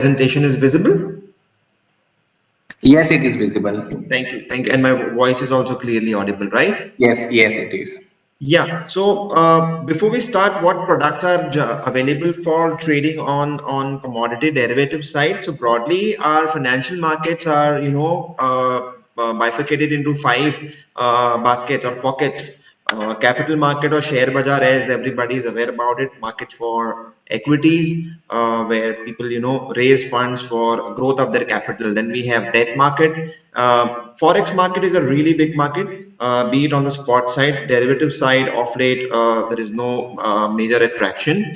presentation is visible? Yes, it is visible. Thank you. Thank you. And my voice is also clearly audible, right? Yes, yes, it is. Yeah. So before we start, what products are available for trading on commodity derivative side? So broadly, our financial markets are bifurcated into five baskets or pockets. Capital market or share bazaar, as everybody is aware about it. Market for equities, where people raise funds for growth of their capital. Then we have debt market. Forex market is a really big market, be it on the spot side, derivative side. Of late, there is no major attraction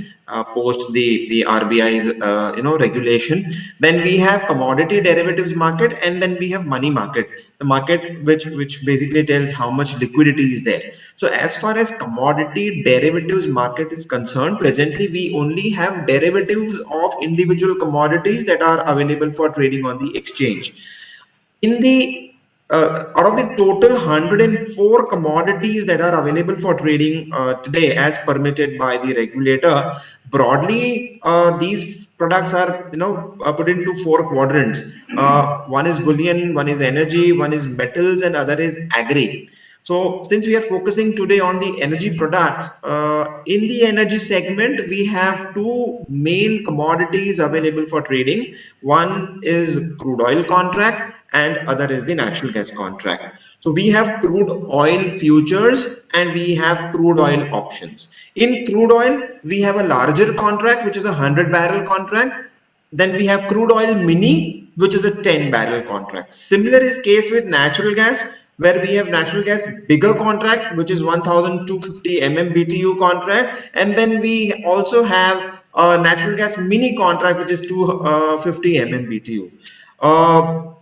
post the RBI's regulation. Then we have commodity derivatives market, and then we have money market, the market which basically tells how much liquidity is there. So as far as commodity derivatives market is concerned, presently we only have derivatives of individual commodities that are available for trading on the exchange. In the out of the total 104 commodities that are available for trading today as permitted by the regulator, broadly these products are put into four quadrants. One is bullion, one is energy, one is metals, and other is agri. So since we are focusing today on the energy products, in the energy segment, we have two main commodities available for trading. One is crude oil contract and other is the natural gas contract. So we have crude oil futures and we have crude oil options. In crude oil, we have a larger contract, which is a 100-barrel contract. Then we have crude oil mini, which is a 10-barrel contract. Similar is case with natural gas, where we have natural gas bigger contract, which is 1250 MMBTU contract, and then we also have a natural gas mini contract, which is 250 MMBTU.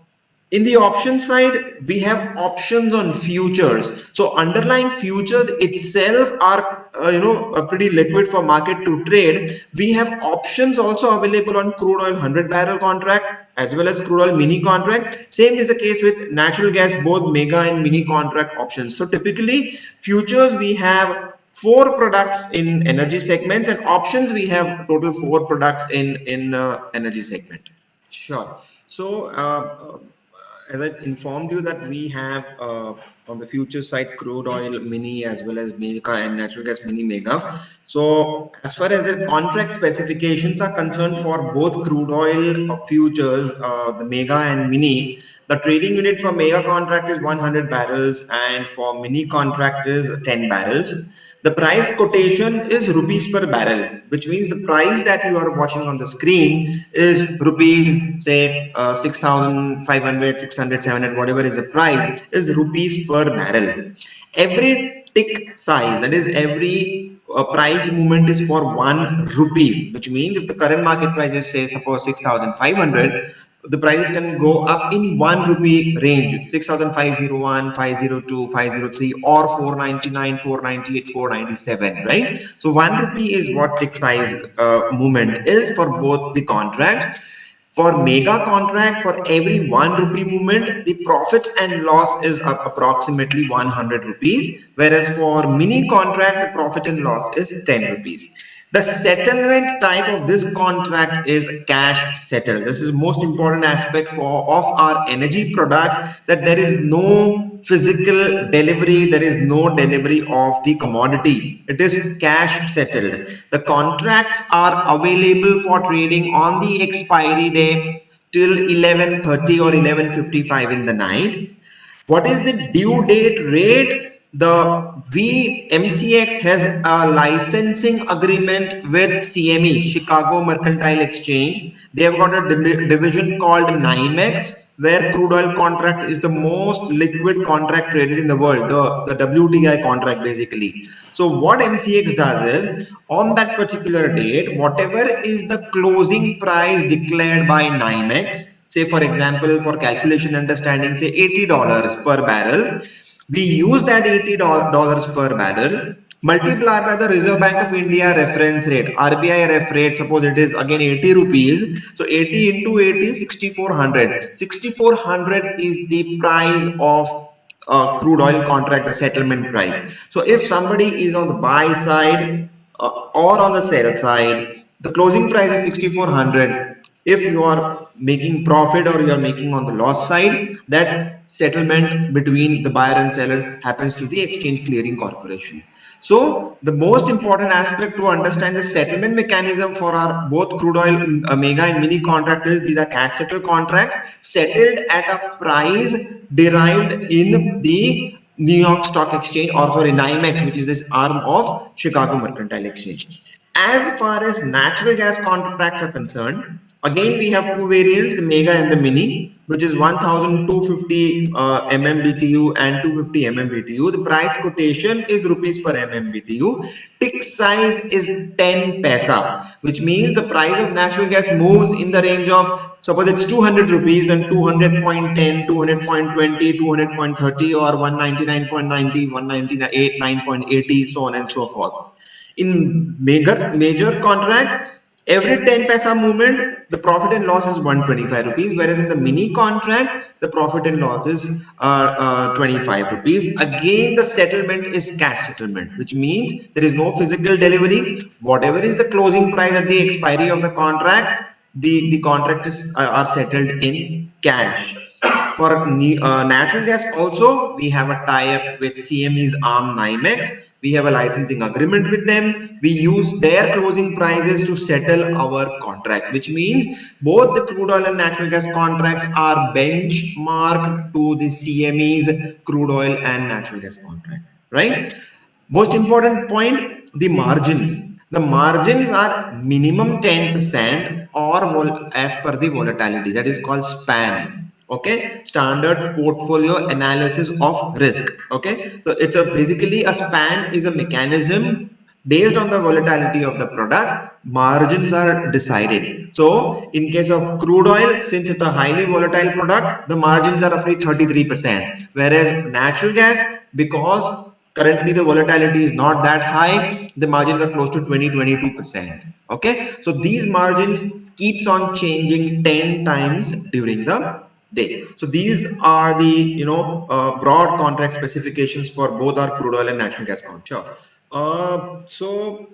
In the option side, we have options on futures. So underlying futures itself are pretty liquid for market to trade. We have options also available on crude oil 100-barrel contract as well as crude oil mini contract. Same is the case with natural gas, both mega and mini contract options. So typically futures we have four products in energy segments, and options we have total four products in energy segment. Sure. So, as I informed you that we have on the future side crude oil mini as well as mega and natural gas mini mega. So, as far as the contract specifications are concerned for both crude oil futures, the mega and mini, the trading unit for mega contract is 100 barrels and for mini contract is 10 barrels. The price quotation is rupees per barrel, which means the price that you are watching on the screen is rupees, say 6,500, 600, 700, whatever is the price, is rupees per barrel. Every tick size, that is every price movement is for 1 rupee, which means if the current market price is, say, suppose 6,500, the prices can go up in 1 rupee range, 6,501, 502, 503, or 499, 498, 497, right? So 1 rupee is what tick size movement is for both the contracts. For mega contract, for every 1 rupee movement, the profit and loss is approximately 100 rupees, whereas for mini contract, the profit and loss is 10 rupees. The settlement type of this contract is cash settled. This is most important aspect of our energy products, that there is no physical delivery, there is no delivery of the commodity. It is cash settled. The contracts are available for trading on the expiry day till 11:30 or 11:55 in the night. What is the due date rate? The MCX has a licensing agreement with CME, Chicago Mercantile Exchange. They have got a division called NYMEX, where crude oil contract is the most liquid contract traded in the world, the WTI contract basically. So what MCX does is, on that particular date, whatever is the closing price declared by NYMEX, say for example, for calculation understanding, say $80 per barrel, we use that $80 per barrel, multiply by the Reserve Bank of India reference rate, RBI ref rate, suppose it is again 80 rupees. So 80 into 80 is 6,400. 6,400 is the price of crude oil contract, the settlement price. So if somebody is on the buy side or on the sell side, the closing price is 6,400. If you are making profit or you are making on the loss side, that settlement between the buyer and seller happens to the exchange clearing corporation. So the most important aspect to understand the settlement mechanism for our both crude oil mega and mini contract is these are cash settled contracts settled at a price derived in the New York Stock Exchange, or sorry, NYMEX, which is this arm of Chicago Mercantile Exchange. As far as natural gas contracts are concerned, again we have two variants, the mega and the mini, which is 1250 MMBTU and 250 MMBTU. The price quotation is rupees per MMBTU. Tick size is 10 paisa, which means the price of natural gas moves in the range of, suppose it's 200 rupees, then 200.10, 200.20, 200.30, or 199.90, 199.80, so on and so forth. In major contract, every 10 paisa movement, the profit and loss is 125 rupees, whereas in the mini contract, the profit and loss is 25 rupees. Again, the settlement is cash settlement, which means there is no physical delivery. Whatever is the closing price at the expiry of the contract, the contract is are settled in cash. For natural gas also, we have a tie-up with CME's arm NYMEX. We have a licensing agreement with them. We use their closing prices to settle our contracts, which means both the crude oil and natural gas contracts are benchmarked to the CME's crude oil and natural gas contract, right? Most important point, the margins. The margins are minimum 10% or as per the volatility, that is called span. Okay, standard portfolio analysis of risk. Okay, so it's a basically a span is a mechanism based on the volatility of the product. Margins are decided. So in case of crude oil, since it's a highly volatile product, the margins are roughly 33%, whereas natural gas, because currently the volatility is not that high, the margins are close to 20-22%. Okay, so these margins keeps on changing 10 times during the day. So these are the broad contract specifications for both our crude oil and natural gas contracts. Sure. So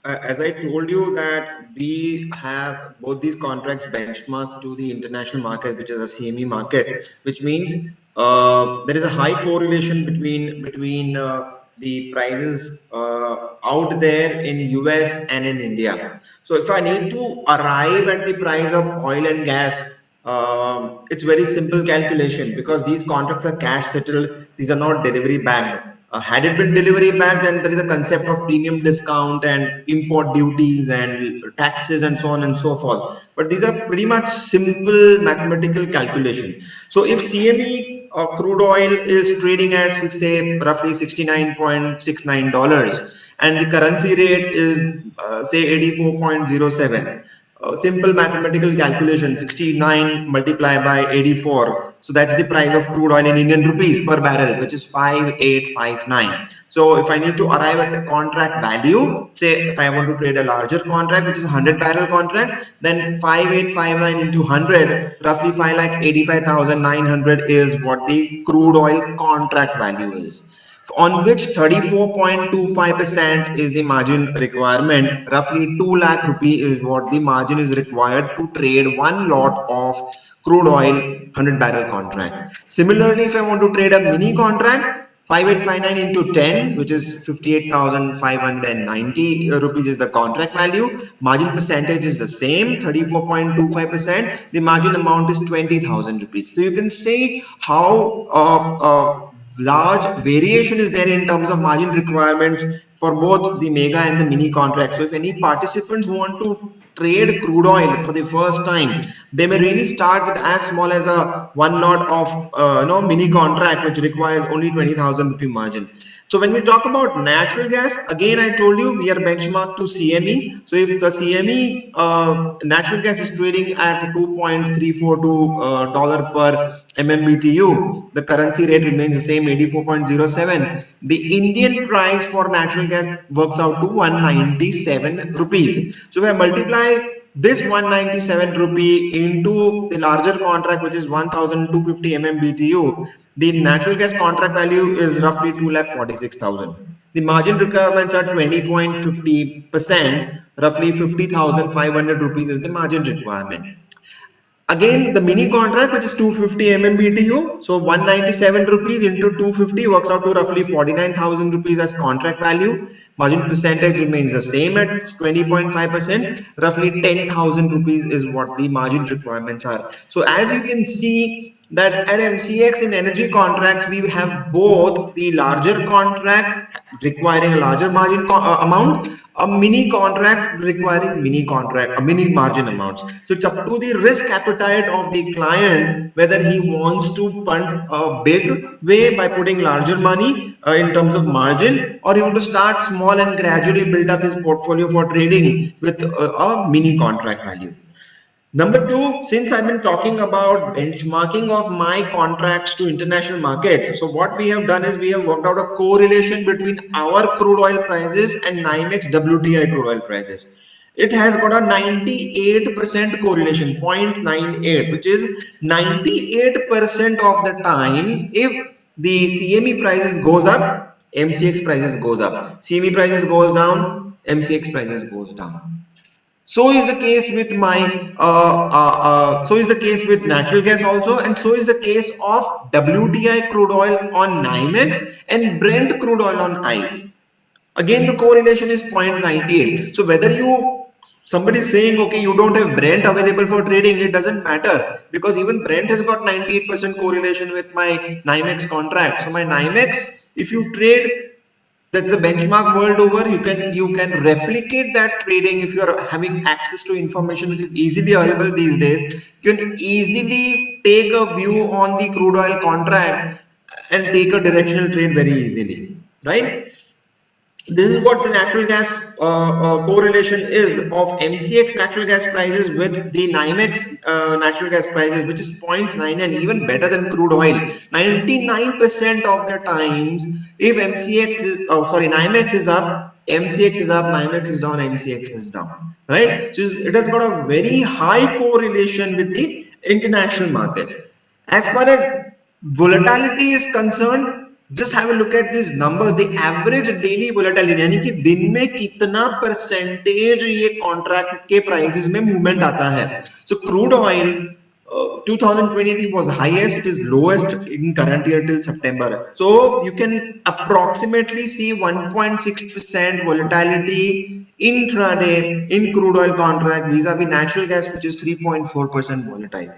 as I told you that we have both these contracts benchmarked to the international market, which is a CME market, which means there is a high correlation between the prices out there in US and in India. So if I need to arrive at the price of oil and gas, it's very simple calculation because these contracts are cash settled. These are not delivery backed. Had it been delivery back, then there is a concept of premium discount and import duties and taxes and so on and so forth. But these are pretty much simple mathematical calculation. So if CME crude oil is trading at say roughly $69.69 and the currency rate is say 84.07, simple mathematical calculation, 69 multiplied by 84, so that's the price of crude oil in Indian rupees per barrel, which is 5859. So if I need to arrive at the contract value, say if I want to trade a larger contract, which is a 100 barrel contract, then 5859 into 100, roughly 5,85,900 is what the crude oil contract value is, on which 34.25% is the margin requirement. Roughly 2 lakh rupee is what the margin is required to trade one lot of crude oil 100 barrel contract. Similarly, if I want to trade a mini contract, 5859 into 10, which is 58,590 rupees is the contract value. Margin percentage is the same, 34.25%. The margin amount is 20,000 rupees. So you can see how large variation is there in terms of margin requirements for both the mega and the mini contracts. So if any participants want to trade crude oil for the first time, they may really start with as small as a one lot of mini contract, which requires only 20,000 rupee margin. So when we talk about natural gas, again I told you we are benchmarked to CME. So if the CME natural gas is trading at 2.342 dollar per MMBTU, the currency rate remains the same, 84.07. The Indian price for natural gas works out to 197 rupees. So if I multiply this 197 rupee into the larger contract, which is 1250 MMBTU, the natural gas contract value is roughly 2,46,000. The margin requirements are 20.50%, roughly 50,500 rupees is the margin requirement. Again, the mini contract, which is 250 MMBTU, so 197 rupees into 250 works out to roughly 49,000 rupees as contract value. Margin percentage remains the same at 20.5%. Roughly 10,000 rupees is what the margin requirements are. So as you can see that at MCX in energy contracts, we have both the larger contract requiring a larger margin amount, a mini contracts requiring mini margin amounts. So it's up to the risk appetite of the client whether he wants to punt a big way by putting larger money in terms of margin, or he want to start small and gradually build up his portfolio for trading with a mini contract value. Number two, since I've been talking about benchmarking of my contracts to international markets, so what we have done is we have worked out a correlation between our crude oil prices and NYMEX WTI crude oil prices. It has got a 98% correlation, 0.98, which is 98% of the times if the CME prices goes up, MCX prices goes up. CME prices goes down, MCX prices goes down. So is the case with so is the case with natural gas also, and so is the case of WTI crude oil on NYMEX and Brent crude oil on ICE. Again, the correlation is 0.98. So whether somebody is saying okay, you don't have Brent available for trading, it doesn't matter, because even Brent has got 98% correlation with my NYMEX contract. So my NYMEX, if you trade, that's the benchmark world over, you can replicate that trading if you are having access to information which is easily available these days. You can easily take a view on the crude oil contract and take a directional trade very easily, right? This is what the natural gas correlation is of MCX natural gas prices with the NYMEX natural gas prices, which is 0.9, and even better than crude oil. 99% of the times, if MCX is, oh sorry, NYMEX is up, MCX is up, NYMEX is down, MCX is down, right? So it has got a very high correlation with the international markets. As far as volatility is concerned, just have a look at these numbers. The average daily volatility, यानी कि दिन में कितना percentage ये contract के prices में movement आता है. So crude oil 2023 was highest, it is lowest in current year till September. So you can approximately see 1.6% volatility intraday in crude oil contract vis-a-vis natural gas, which is 3.4% volatile.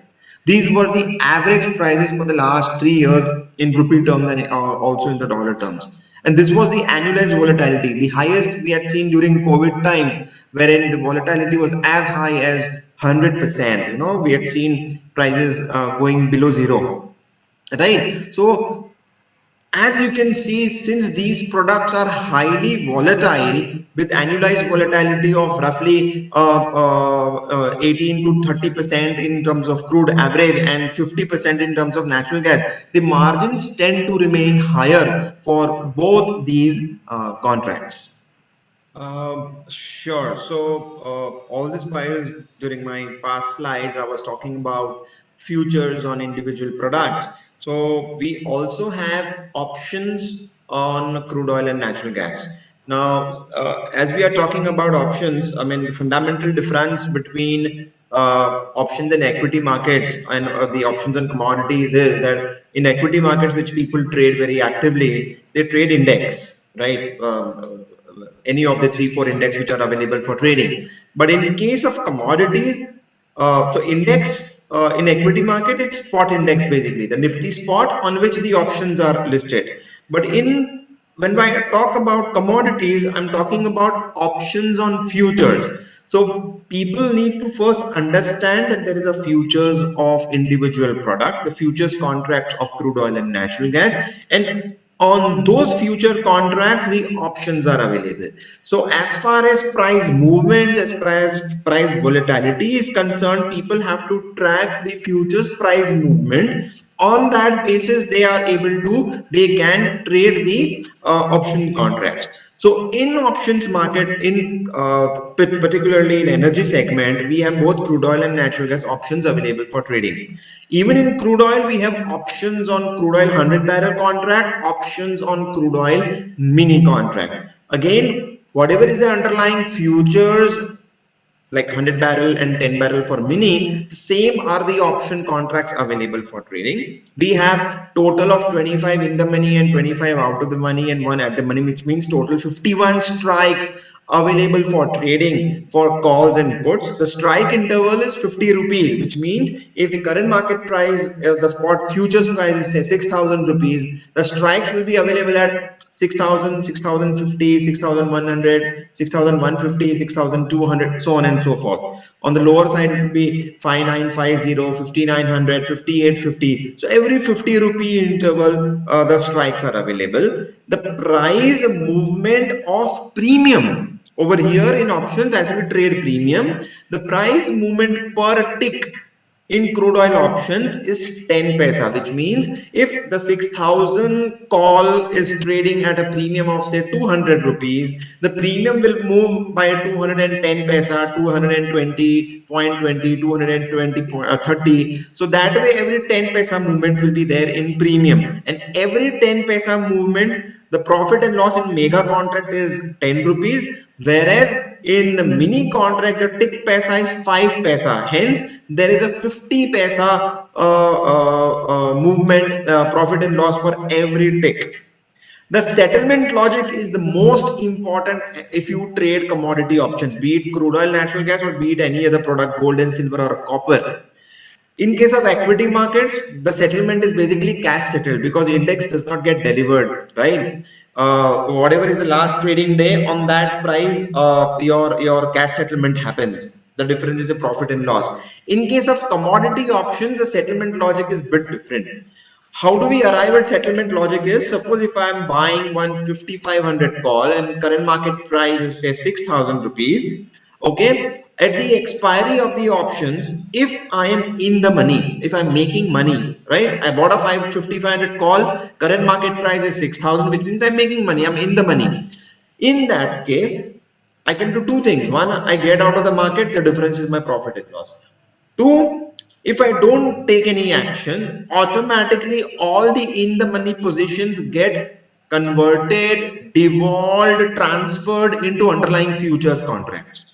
These were the average prices for the last 3 years in rupee terms and also in the dollar terms. And this was the annualized volatility, the highest we had seen during COVID times, wherein the volatility was as high as 100%. We had seen prices going below zero, right? So as you can see, since these products are highly volatile with annualized volatility of roughly 18 to 30% in terms of crude average and 50% in terms of natural gas, the margins tend to remain higher for both these contracts. Sure. So, all this while during my past slides, I was talking about futures on individual products. So, we also have options on crude oil and natural gas. Now, as we are talking about options, I mean, the fundamental difference between options and equity markets and the options and commodities is that in equity markets, which people trade very actively, they trade index, right? Any of the 3 4 index which are available for trading. But in case of commodities, so index in equity market, it's spot index, basically the nifty spot on which the options are listed. But in when I talk about commodities, I'm talking about options on futures. So people need to first understand that there is a futures of individual product, the futures contracts of crude oil and natural gas, and on those future contracts the options are available. So as far as price movement, as far as price volatility is concerned, people have to track the futures price movement On that basis they can trade the option contracts. So in options market, in particularly in energy segment, we have both crude oil and natural gas options available for trading. Even in crude oil, we have options on crude oil 100-barrel contract, options on crude oil mini contract. Again, whatever is the underlying futures, like 100-barrel and 10-barrel for mini, the same are the option contracts available for trading. We have total of 25 in the money and 25 out of the money and one at the money, which means total 51 strikes available for trading for calls and puts. The strike interval is 50 rupees, which means if the current market price, the spot futures price is say 6,000 rupees, the strikes will be available at 6,000, 6,050, 6,100, 6,150, 6,200, so on and so forth. On the lower side, it will be 5,950, 5,900, 5,850. So every 50 rupee interval, the strikes are available. The price movement of premium over here in options, as we trade premium, the price movement per tick in crude oil options is 10 paisa, which means if the 6,000 call is trading at a premium of say 200 rupees, the premium will move by 210 paisa, 220.20, 220.30. So that way every 10 paisa movement will be there in premium, and every 10 paisa movement, the profit and loss in mega contract is 10 rupees, whereas in mini contract the tick paisa is 5 paisa. Hence there is a 50 paisa movement, profit and loss for every tick. The settlement logic is the most important if you trade commodity options, be it crude oil, natural gas, or be it any other product, gold and silver or copper. In case of equity markets, the settlement is basically cash settled because index does not get delivered, right? Whatever is the last trading day, on that price, your cash settlement happens. The difference is the profit and loss. In case of commodity options, the settlement logic is a bit different. How do we arrive at settlement logic is, suppose if I am buying one 5,500 call and current market price is say 6,000 rupees, okay, at the expiry of the options, if I am in the money, if I'm making money, right, I bought a 5,500 call, current market price is 6,000, which means I'm making money, I'm in the money. In that case, I can do two things. One, I get out of the market, the difference is my profit and loss. Two, if I don't take any action, automatically all the in the money positions get converted, devolved, transferred into underlying futures contracts.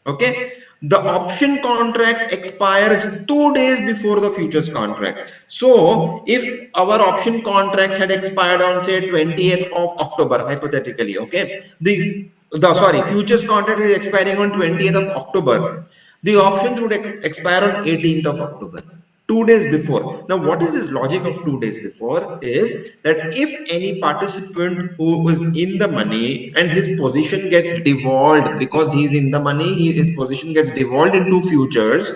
Okay, the option contracts expires 2 days before the futures contracts. So if our option contracts had expired on say 20th of October, hypothetically, okay, the sorry, futures contract is expiring on 20th of October, the options would expire on 18th of October, 2 days before. Now, what is this logic of 2 days before is that if any participant who is in the money and his position gets devolved because he's in the money, his position gets devolved into futures,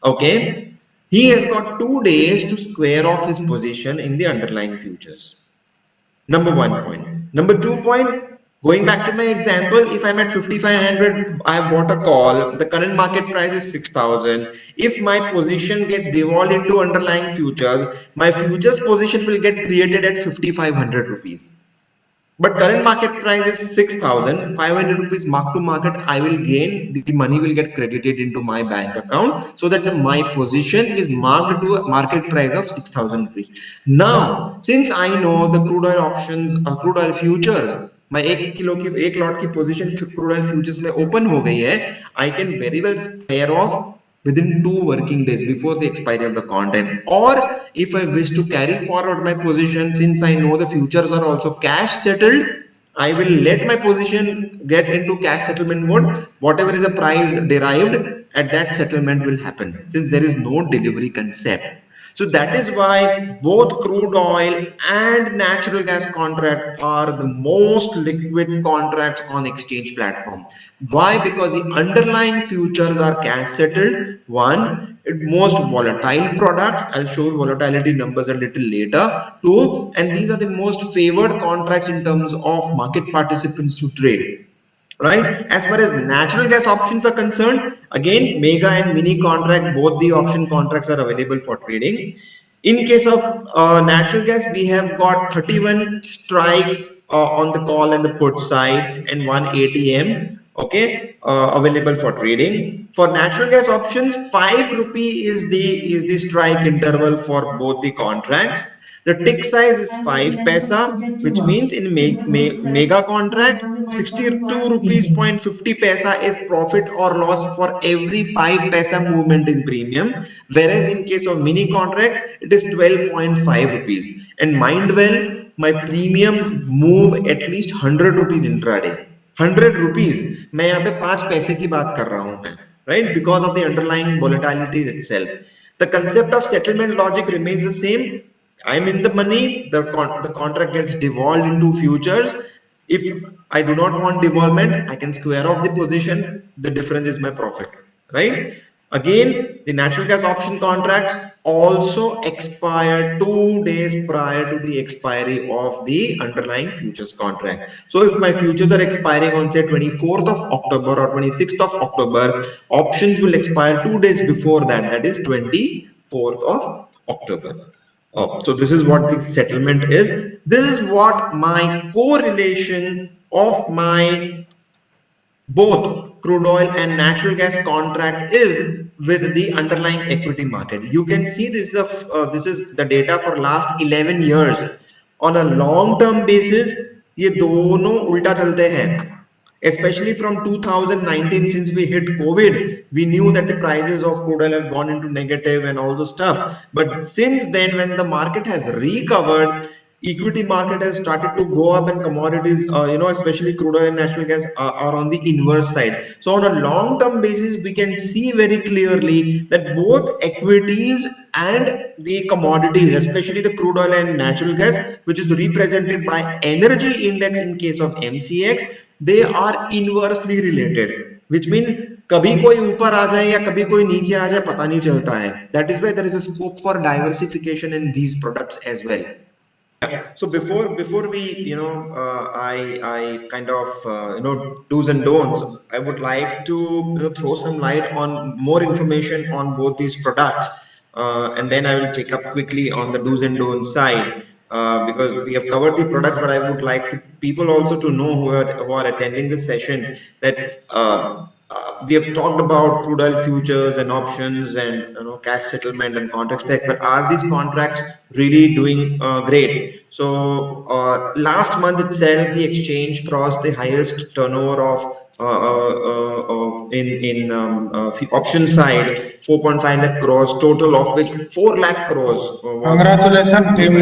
okay, he has got 2 days to square off his position in the underlying futures. Number one point. Number 2 point, going back to my example, if I'm at 5,500, I bought a call, the current market price is 6,000. If my position gets devolved into underlying futures, my futures position will get created at 5,500 rupees. But current market price is 6,500 rupees mark to market. I will gain, the money will get credited into my bank account so that my position is marked to a market price of 6,000 rupees. Now, since I know the crude oil options, crude oil futures, my 1 kilo की 1 lot की position crude oil futures में open हो गई है, I can very well square off within 2 working days before the expiry of the content. Or if I wish to carry forward my position, since I know the futures are also cash settled, I will let my position get into cash settlement mode. Whatever is the price derived at that settlement will happen, since there is no delivery concept. So that is why both crude oil and natural gas contract are the most liquid contracts on exchange platform. Why? Because the underlying futures are cash settled. One, most volatile products. I'll show you volatility numbers a little later. Two, and these are the most favored contracts in terms of market participants to trade, right? As far as natural gas options are concerned, again, mega and mini contract, both the option contracts are available for trading. In case of natural gas, we have got 31 strikes on the call and the put side and one ATM, okay, available for trading. For natural gas options, 5 rupee is the strike interval for both the contracts. The tick size is 5 paisa, which means in mega contract, 62 rupees point 50 paisa is profit or loss for every 5 paisa movement in premium, whereas in case of mini contract it is 12.5 rupees. And mind well, my premiums move at least 100 rupees intraday. 100 rupees, मैं यहाँ पे 5 पैसे की बात कर रहा हूँ मैं, right? Because of the underlying volatility itself. The concept of settlement logic remains the same. I'm in the money, the contract gets devolved into futures. If I do not want devolvement, I can square off the position, the difference is my profit, right? Again, the natural gas option contracts also expire 2 days prior to the expiry of the underlying futures contract. So if my futures are expiring on say 24th of October or 26th of October, options will expire 2 days before that, that is 24th of October. So this is what the settlement is. This is what my correlation of my both crude oil and natural gas contract is with the underlying equity market. You can see this is the data for last 11 years. On a long term basis, ये दोनों उल्टा चलते हैं. Especially from 2019, since we hit COVID, we knew that the prices of crude oil have gone into negative and all the stuff. But since then, when the market has recovered, equity market has started to go up and commodities, especially crude oil and natural gas are on the inverse side. So on a long term basis, we can see very clearly that both equities and the commodities, especially the crude oil and natural gas, which is represented by energy index in case of MCX, they are inversely related, which means कभी कोई ऊपर आ जाए या कभी कोई नीचे आ जाए पता नहीं चलता है. That is why there is a scope for diversification in these products as well. Yeah. So before we I kind of do's and don'ts, I would like to throw some light on more information on both these products, and then I will take up quickly on the do's and don'ts side, because we have covered the products, but I would like people also to know who are attending this session that we have talked about crude oil futures and options and cash settlement and contract specs, but are these contracts really doing great? So last month itself, the exchange crossed the highest turnover of option side, 4.5 lakh crores total, of which 4 lakh crores was Congratulations, team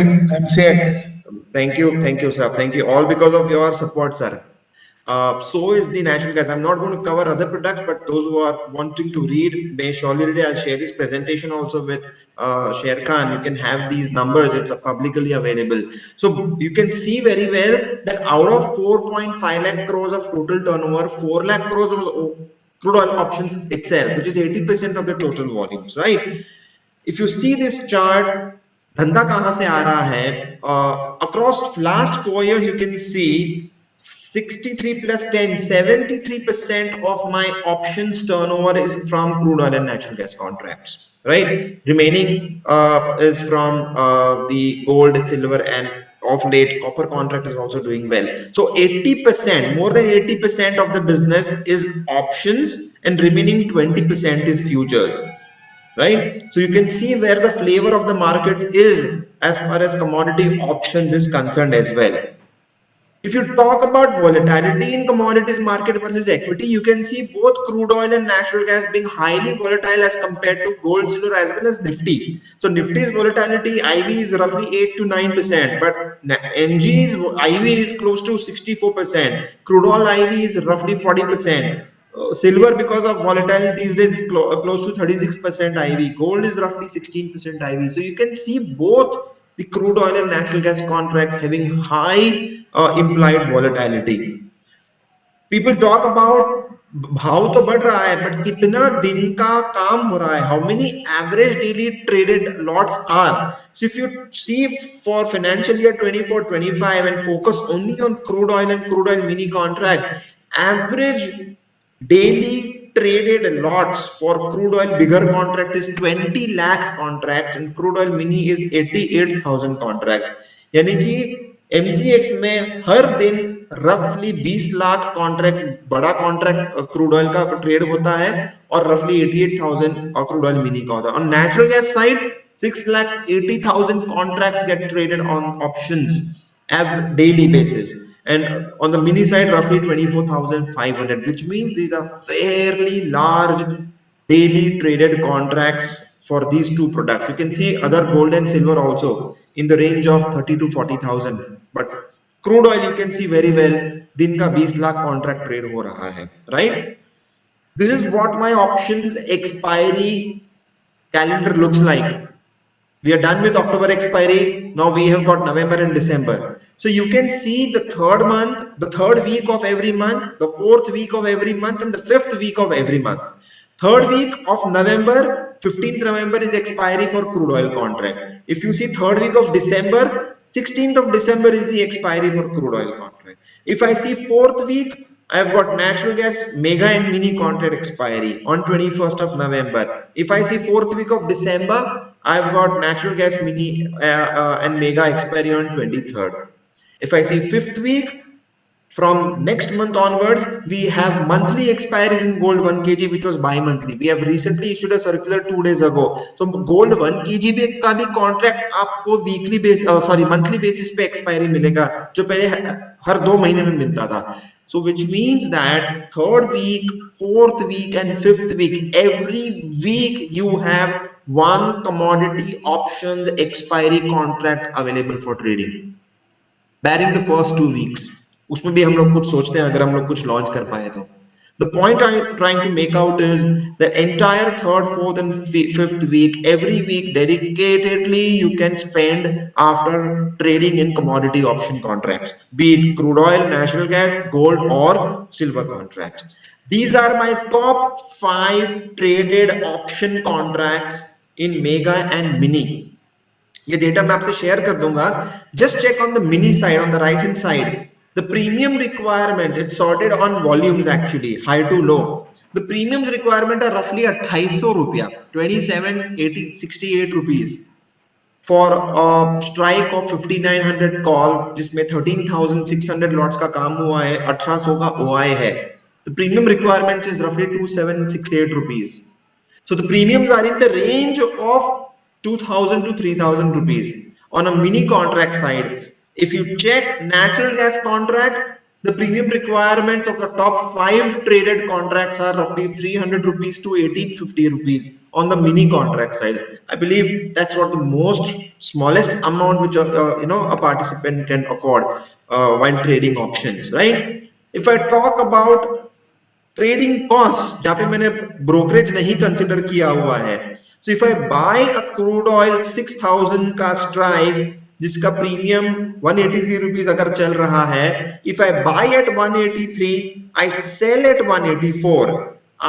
MCX. thank you, sir. Thank you all because of your support, sir. So is the natural gas. I'm not going to cover other products, but those who are wanting to read may surely read. I'll share this presentation also with Sher Khan. You can have these numbers. It's publicly available. So you can see very well that out of 4.5 lakh crores of total turnover, 4 lakh crores was crude oil options itself, which is 80% of the total volumes, right? If you see this chart, धंधा कहां से आ रहा है? Across last 4 years, you can see 63 plus 10, 73% of my options turnover is from crude oil and natural gas contracts, right? Remaining is from the gold, silver, and of late copper contract is also doing well. So 80%, more than 80% of the business is options, and remaining 20% is futures, right? So you can see where the flavor of the market is as far as commodity options is concerned as well. If you talk about volatility in commodities market versus equity, you can see both crude oil and natural gas being highly volatile as compared to gold, silver, as well as Nifty. So Nifty's volatility IV is roughly 8 to 9%, but NG's IV is close to 64%. Crude oil IV is roughly 40%. Silver, because of volatility these days, is close to 36% IV. Gold is roughly 16% IV. So you can see both the crude oil and natural gas contracts having high implied volatility. People talk about भाव तो बढ़ रहा है, but कितना दिन का काम हो रहा है? How many average daily traded lots are? So if you see for financial year 24-25 and focus only on crude oil and crude oil mini contract, average daily traded lots for crude oil bigger contract is 20 lakh contracts and crude oil mini is 88,000 contracts. यानी कि MCX में हर दिन रफली 20 lakh contract बड़ा contract crude oil का trade होता है और रफली 88,000 क्रूड ऑयल मिनी का होता है. On natural gas side 6,80,000 contracts get traded on options daily basis, and on the mini side roughly 24,500, which means these are fairly large daily traded contracts for these two products. You can see other gold and silver also in the range of 30 to 40,000, but crude oil you can see very well दिन का 20 lakh contract trade हो रहा है, right? This is what my options expiry calendar looks like. We are done with October expiry. Now we have got November and December. So you can see the third month, the third week of every month, the fourth week of every month, and the fifth week of every month. Third week of November, 15th November is expiry for crude oil contract. If you see third week of December, 16th of December is the expiry for crude oil contract. If I see fourth week, I've got natural gas mega and mini contract expiry on 21st of November. If I see fourth week of December, I've got natural gas mini and mega expiry on 23rd. If I see fifth week, from next month onwards, we have monthly expiries in gold 1 kg, which was bi-monthly. We have recently issued a circular 2 days ago. So gold 1 kg का भी contract आपको weekly base, monthly basis पे expiry मिलेगा, जो पहले हर 2 महीने में मिलता था. So which means that third week, fourth week, and fifth week, every week you have one commodity options expiry contract available for trading. Barring the first 2 weeks, उसमें भी हम लोग कुछ सोचते हैं अगर हम लोग कुछ लॉन्च कर पाए तो. The point I'm trying to make out is the entire third, fourth, and fifth week, every week dedicatedly you can spend after trading in commodity option contracts, be it crude oil, natural gas, gold, or silver contracts. These are my top 5 traded option contracts in mega and mini. ये data मैं आपसे share कर दूंगा. Just check on the mini side, on the right hand side, the premium requirement it's sorted on volumes actually high to low. The premiums requirement are रफली 2800 रुपया, 2768 rupees for strike of 5900 call, जिसमें 13,600 lots का काम हुआ है, 1800 का OI है. The premium requirement is रफली 2768 rupees. So the premiums are in the range of 2,000 to 3,000 rupees on a mini contract side. If you check natural gas contract, the premium requirement of the top 5 traded contracts are roughly 300 rupees to 1850 rupees on the mini contract side. I believe that's what the most smallest amount which a participant can afford while trading options, right? If I talk about trading cost, जहां पे मैंने brokerage नहीं consider किया हुआ है. So if I buy a crude oil 6,000 का strike, जिसका premium 183 rupees अगर चल रहा है, if I buy at 183, I sell at 184.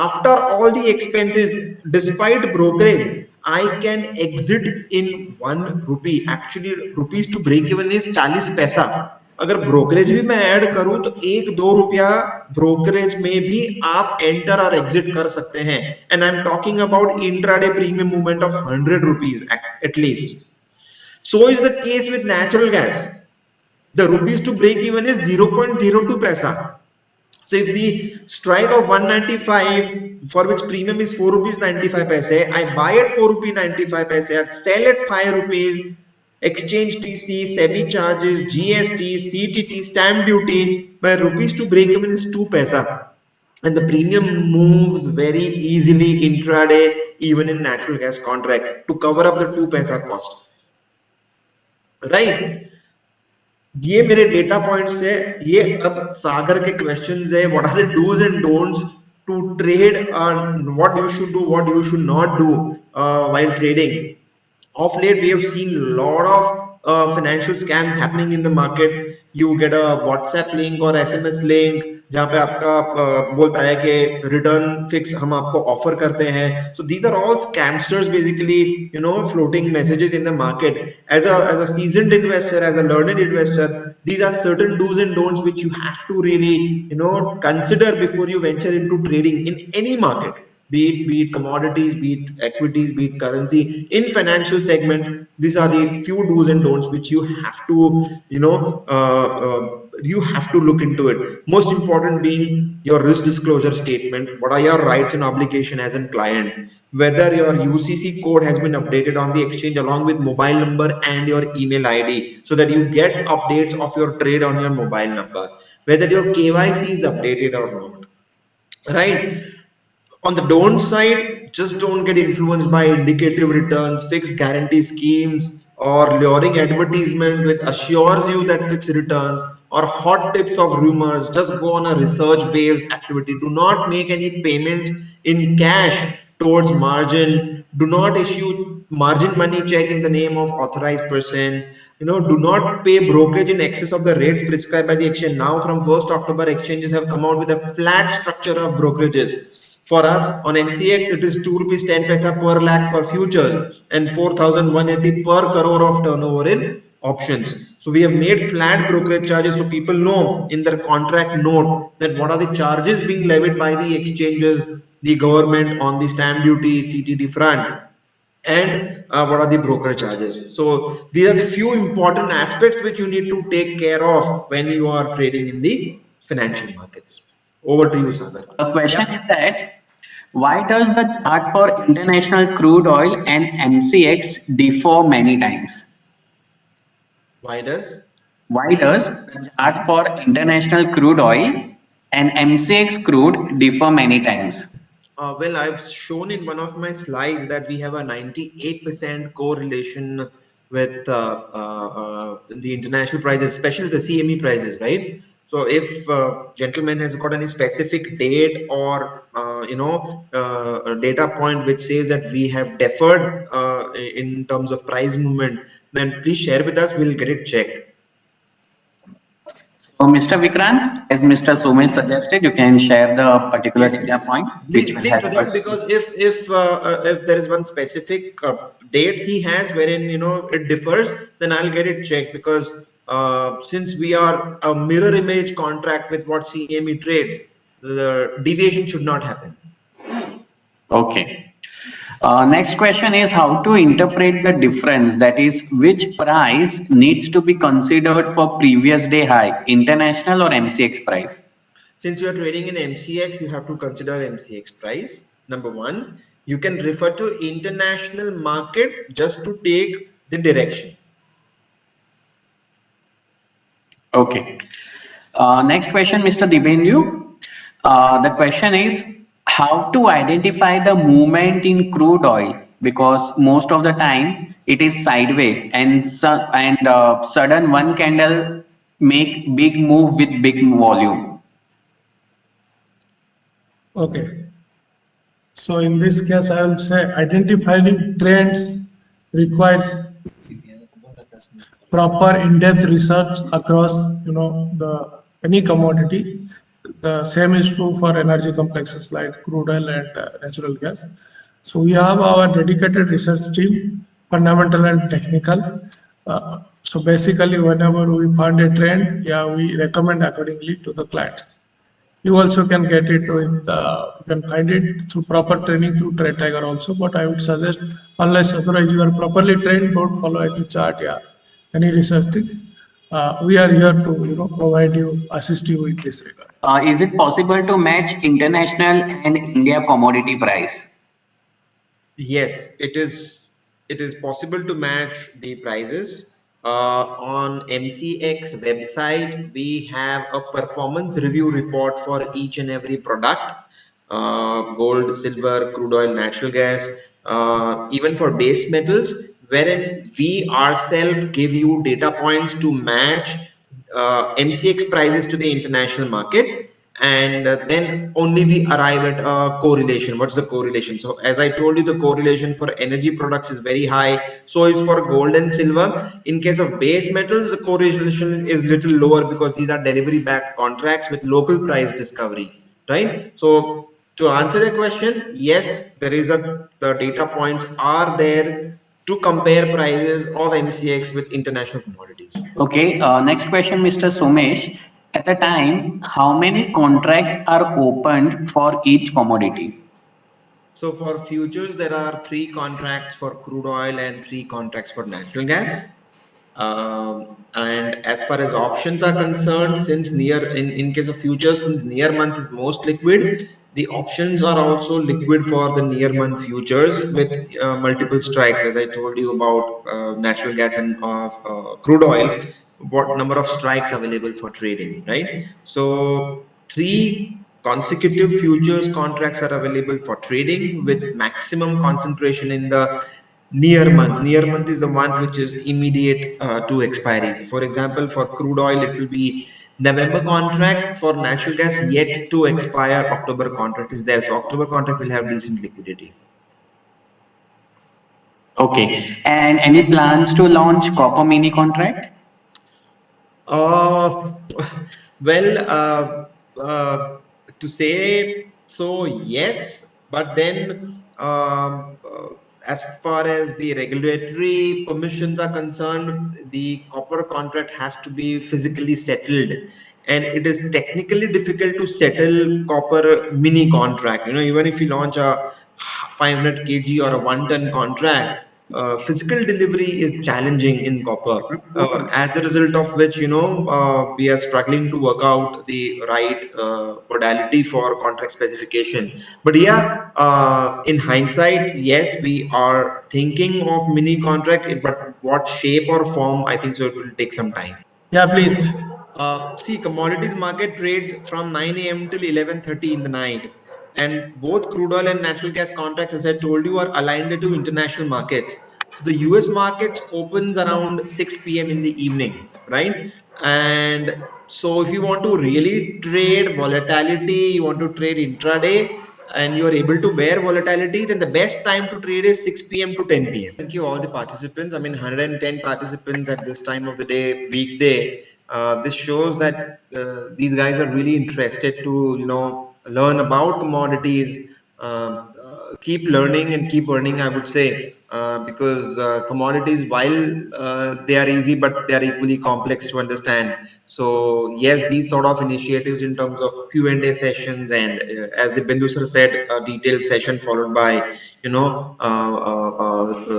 After all the expenses despite brokerage, I can exit in 1 rupee. Actually rupees to break even is 40 पैसा. अगर brokerage भी मैं ऐड करूं तो 1-2 रुपया ब्रोकरेज में भी आप एंटर और एग्जिट कर सकते हैं. And I am talking about intraday premium movement of 100 rupees at least. So is the case with natural gas. The rupees to break even is 0.02 paisa. So if the strike of 195, for which premium is 4 rupees 95 paise, I buy at 4 rupees 95 paise, I sell at 5 rupees, exchange TC, SEBI charges, GST, CTT, stamp duty, my rupees to break even is 2 paisa. And the premium moves very easily intraday, even in natural gas contract, to cover up the 2 paisa cost. Right? ये मेरे data points है. ये अब सागर के questions है. What are the dos and don'ts to trade, what you should do, what you should not do while trading. Of late we have seen lot of financial scams happening in the market. You get a WhatsApp link or SMS link जहाँ पे आपका बोलता है कि return fix हम आपको offer करते हैं. So these are all scamsters basically, floating messages in the market. As a seasoned investor, as a learned investor, these are certain do's and don'ts which you have to really, consider before you venture into trading in any market, be it commodities, be it equities, be it currency. In financial segment, these are the few do's and don'ts which you have to, you have to look into it. Most important being your risk disclosure statement. What are your rights and obligation as a client? Whether your UCC code has been updated on the exchange along with mobile number and your email ID, so that you get updates of your trade on your mobile number. Whether your KYC is updated or not, right? On the don't side, just don't get influenced by indicative returns, fixed guarantee schemes, or luring advertisements which assures you that fixed returns, or hot tips of rumors. Just go on a research based activity. Do not make any payments in cash towards margin. Do not issue margin money check in the name of authorized persons. Do not pay brokerage in excess of the rates prescribed by the exchange. Now from 1st October, exchanges have come out with a flat structure of brokerages. For us on MCX, it is 2 rupees 10 paisa per lakh for futures and 4,180 per crore of turnover in options. So we have made flat brokerage charges so people know in their contract note that what are the charges being levied by the exchanges, the government on the stamp duty, CTD front, and what are the broker charges. So these are the few important aspects which you need to take care of when you are trading in the financial markets. Over to you, Sagar. The question is that why does the chart for international crude oil and MCX differ many times? Why does? Why does the chart for international crude oil and MCX crude differ many times? Well, I've shown in one of my slides that we have a 98% correlation with the international prices, especially the CME prices, right? So if gentleman has got any specific date or a data point which says that we have deferred in terms of price movement, then please share with us. We'll get it checked. So, Mr. Vikrant, as Mr. Sumesh suggested, you can share the particular Yes, data please. point which Please, will please help do us. that, because if there is one specific date he has wherein it differs, then I'll get it checked, because since we are a mirror image contract with what CME trades, the deviation should not happen. Okay. Next question is how to interpret the difference, that is, which price needs to be considered for previous day high, international or MCX price? Since you are trading in MCX, you have to consider MCX price. Number one, you can refer to international market just to take the direction. Okay. Next question, Mr. Dibendu. The question is how to identify the movement in crude oil, because most of the time it is sideways and sudden one candle make big move with big volume. Okay. So in this case, I will say identifying trends requires proper in-depth research across, the any commodity. The same is true for energy complexes like crude oil and natural gas. So we have our dedicated research team, fundamental and technical. So basically, whenever we find a trend, yeah, we recommend accordingly to the clients. You also can get it with, you can find it through proper training through Trade Tiger also. But I would suggest, unless otherwise you are properly trained, don't follow any chart, yeah, any research things. We are here to, provide you, assist you in this regard. Is it possible to match international and India commodity price? Yes, it is. It is possible to match the prices. On MCX website, we have a performance review report for each and every product: gold, silver, crude oil, natural gas, even for base metals, wherein we ourselves give you data points to match MCX prices to the international market. and then only we arrive at a correlation. What's the correlation? So as I told you, the correlation for energy products is very high, so is for gold and silver. In case of base metals, the correlation is little lower because these are delivery backed contracts with local price discovery, right? So to answer the question, yes, there is a the data points are there to compare prices of MCX with international commodities. Okay, next question, Mr. Somesh. At a time, how many contracts are opened for each commodity? So for futures, there are three contracts for crude oil and three contracts for natural gas. And as far as options are concerned, since in case of futures, since near month is most liquid, the options are also liquid for the near month futures with multiple strikes. As I told you about natural gas and crude oil, what number of strikes available for trading, right? So three consecutive futures contracts are available for trading with maximum concentration in the near month. Near month is the month which is immediate to expiry. So for example, for crude oil, it will be November contract. For natural gas, yet to expire, October contract is there. So October contract will have decent liquidity. Okay, and any plans to launch copper mini contract? Uh, well, uh, to say so, yes, but then as far as the regulatory permissions are concerned, the copper contract has to be physically settled, and it is technically difficult to settle copper mini contract. You know, even if you launch a 500 kg or a 1 ton contract, physical delivery is challenging in copper, as a result of which, we are struggling to work out the right modality for contract specification. But yeah, in hindsight, yes, we are thinking of mini contract, but what shape or form, I think so it will take some time. Yeah, please. See, commodities market trades from 9 a.m. till 11:30 in the night, and both crude oil and natural gas contracts, as I told you, are aligned to international markets. So the US markets opens around 6 p.m. in the evening, right? And so if you want to really trade volatility, you want to trade intraday, and you are able to bear volatility, then the best time to trade is 6 p.m. to 10 p.m. Thank you all the participants. I mean, 110 participants at this time of the day, weekday. This shows that these guys are really interested to learn about commodities. Keep learning and keep earning, I would say, because commodities, while they are easy, but they are equally complex to understand. So yes, these sort of initiatives in terms of Q&A sessions, and as the Bindu sir said, a detailed session followed by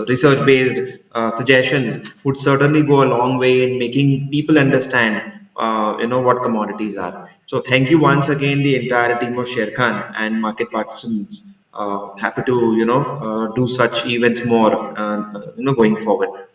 research based suggestions would certainly go a long way in making people understand what commodities are. So thank you once again, the entire team of Sherkhan and market participants. Happy to do such events more going forward.